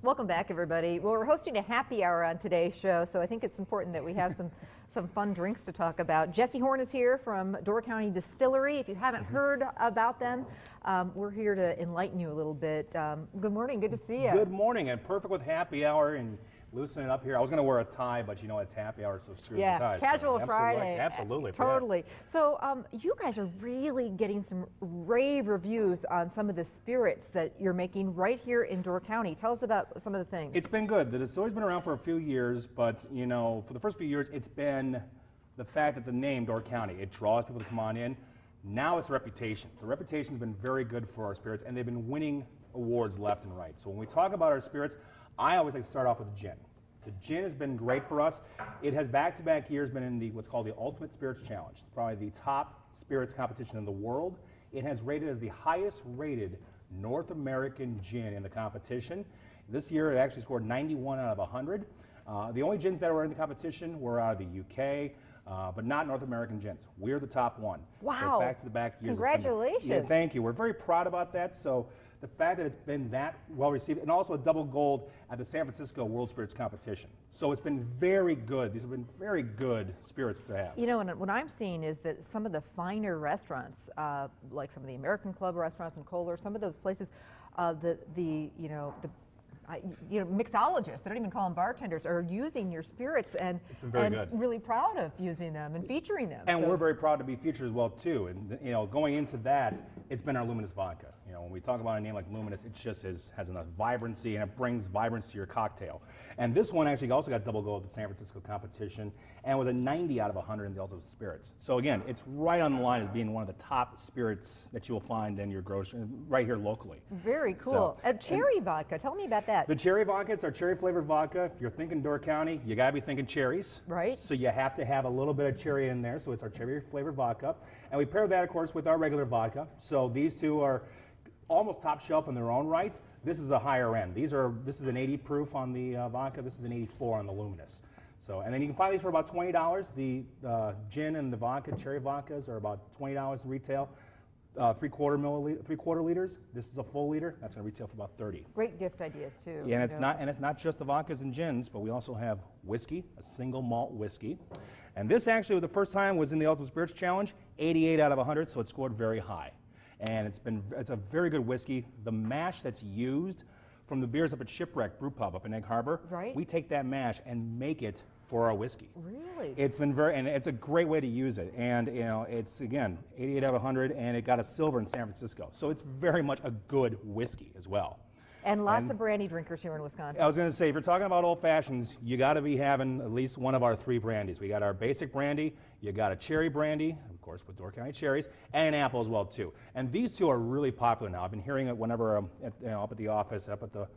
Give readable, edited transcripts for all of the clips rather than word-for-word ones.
Welcome back, everybody. Well, we're hosting a happy hour on today's show, so I think it's important that we have some fun drinks to talk about. Jesse Horn is here from Door County Distillery. If you haven't heard about them, we're here to enlighten you a little bit. Good morning. Good to see you. Good morning, and perfect with happy hour and loosening it up here. I was going to wear a tie, but you know it's happy hour, so screw the tie. Casual so, Friday. Absolutely. Totally. So you guys are really getting some rave reviews on some of the spirits that you're making right here in Door County. Tell us about some of the things. It's been good. The distillery's been around for a few years, but you know, for the first few years, it's been the fact that the name Door County, it draws people to come on in. Now it's reputation. The reputation's been very good for our spirits, and they've been winning awards left and right. So when we talk about our spirits, I always like to start off with the gin. The gin has been great for us. It has back-to-back years been in what's called the Ultimate Spirits Challenge. It's probably the top spirits competition in the world. It has rated as the highest rated North American gin in the competition. This year it actually scored 91 out of 100. The only gins that were in the competition were out of the UK, but not North American gins. We're the top one. Wow. So back-to-back years. Congratulations. Yeah, thank you. We're very proud about that. So the fact that it's been that well received, and also a double gold at the San Francisco World Spirits Competition. So it's been very good. These have been very good spirits to have. You know, and what I'm seeing is that some of the finer restaurants, like some of the American Club restaurants in Kohler, some of those places, mixologists, they don't even call them bartenders, are using your spirits and really proud of using them and featuring them. And we're very proud to be featured as well too. And you know, going into that, it's been our Luminous vodka. You know, when we talk about a name like Luminous, it just has enough vibrancy, and it brings vibrance to your cocktail. And this one actually also got double gold at the San Francisco competition and was a 90 out of 100 in the Ultimate Spirits. So again, it's right on the line as being one of the top spirits that you will find in your grocery right here locally. Very cool. Cherry vodka, tell me about that. The cherry vodka, it's our cherry flavored vodka. If you're thinking Door County, you gotta be thinking cherries. Right. So you have to have a little bit of cherry in there, so it's our cherry flavored vodka. And we pair that, of course, with our regular vodka. So these two are almost top shelf in their own right. This is a higher end. This is an 80 proof on the vodka. This is an 84 on the Luminous. So, and then you can find these for about $20. The gin and the vodka, cherry vodkas, are about $20 in retail. 3/4 liters. This is a full liter. That's going to retail for about $30. Great gift ideas too. Yeah, and it's not just the vodkas and gins, but we also have whiskey, a single malt whiskey. And this actually, the first time was in the Ultimate Spirits Challenge, 88 out of 100, so it scored very high. And it's a very good whiskey. The mash that's used from the beers up at Shipwreck Brew Pub up in Egg Harbor, right. We take that mash and make it for our whiskey. Really? It's been and it's a great way to use it. And you know, it's again 88 out of 100, and it got a silver in San Francisco. So it's very much a good whiskey as well. And lots of brandy drinkers here in Wisconsin. I was going to say, if you're talking about old fashions, you got to be having at least one of our 3 brandies. We got our basic brandy, you got a cherry brandy, of course with Door County cherries, and an apple as well too. And these two are really popular now. I've been hearing it whenever I'm up at the office, up at the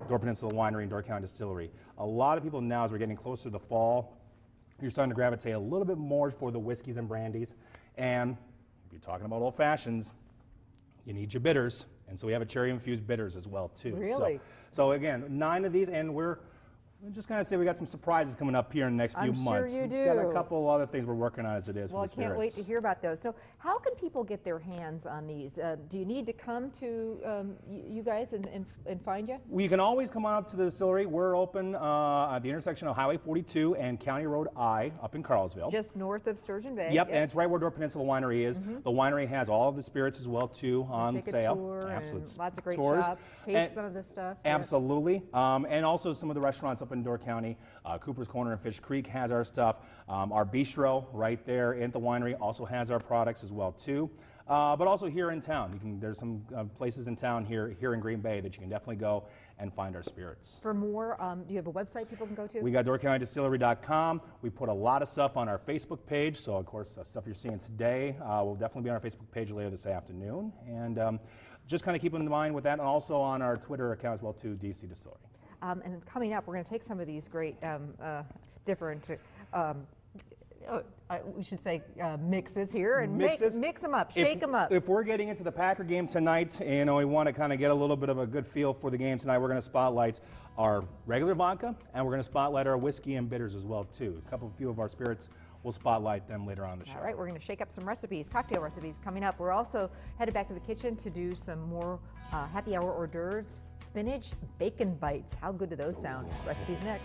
Door Peninsula Winery and Door County Distillery. A lot of people now, as we're getting closer to the fall, you're starting to gravitate a little bit more for the whiskeys and brandies. And if you're talking about old fashions, you need your bitters. And so we have a cherry-infused bitters as well, too. Really? So again, 9 of these, and we're just kind of say we got some surprises coming up here in the next few months. I'm sure you do. We've got a couple other things we're working on as it is for the spirits. Well, I can't wait to hear about those. So how can people get their hands on these? Do you need to come to you guys and find you? Well, you can always come on up to the distillery. We're open at the intersection of Highway 42 and County Road I up in Carlsville. Just north of Sturgeon Bay. Yep, and it's right where Door Peninsula Winery is. The winery has all of the spirits as well, too, on sale. Take a tour. Absolutely. And lots of great tours. shops. Taste some of this stuff. Absolutely. And also some of the restaurants up in Door County. Cooper's Corner and Fish Creek has our stuff. Our bistro right there at the winery also has our products as well too. But also here in town, there's some places in town here in Green Bay that you can definitely go and find our spirits. For more, do you have a website people can go to? We got DoorCountyDistillery.com. We put a lot of stuff on our Facebook page. So of course, stuff you're seeing today will definitely be on our Facebook page later this afternoon. And just kind of keep in mind with that, and also on our Twitter account as well too, DC Distillery. And coming up, we're going to take some of these great different, we should say mixes here and mix them up, shake them up. If we're getting into the Packer game tonight, and we want to kind of get a little bit of a good feel for the game tonight, we're going to spotlight our regular vodka, and we're going to spotlight our whiskey and bitters as well too. A few of our spirits we'll spotlight them later on in the show. All right, we're going to shake up some recipes, cocktail recipes coming up. We're also headed back to the kitchen to do some more happy hour hors d'oeuvres, spinach bacon bites. How good do those sound? Recipes next.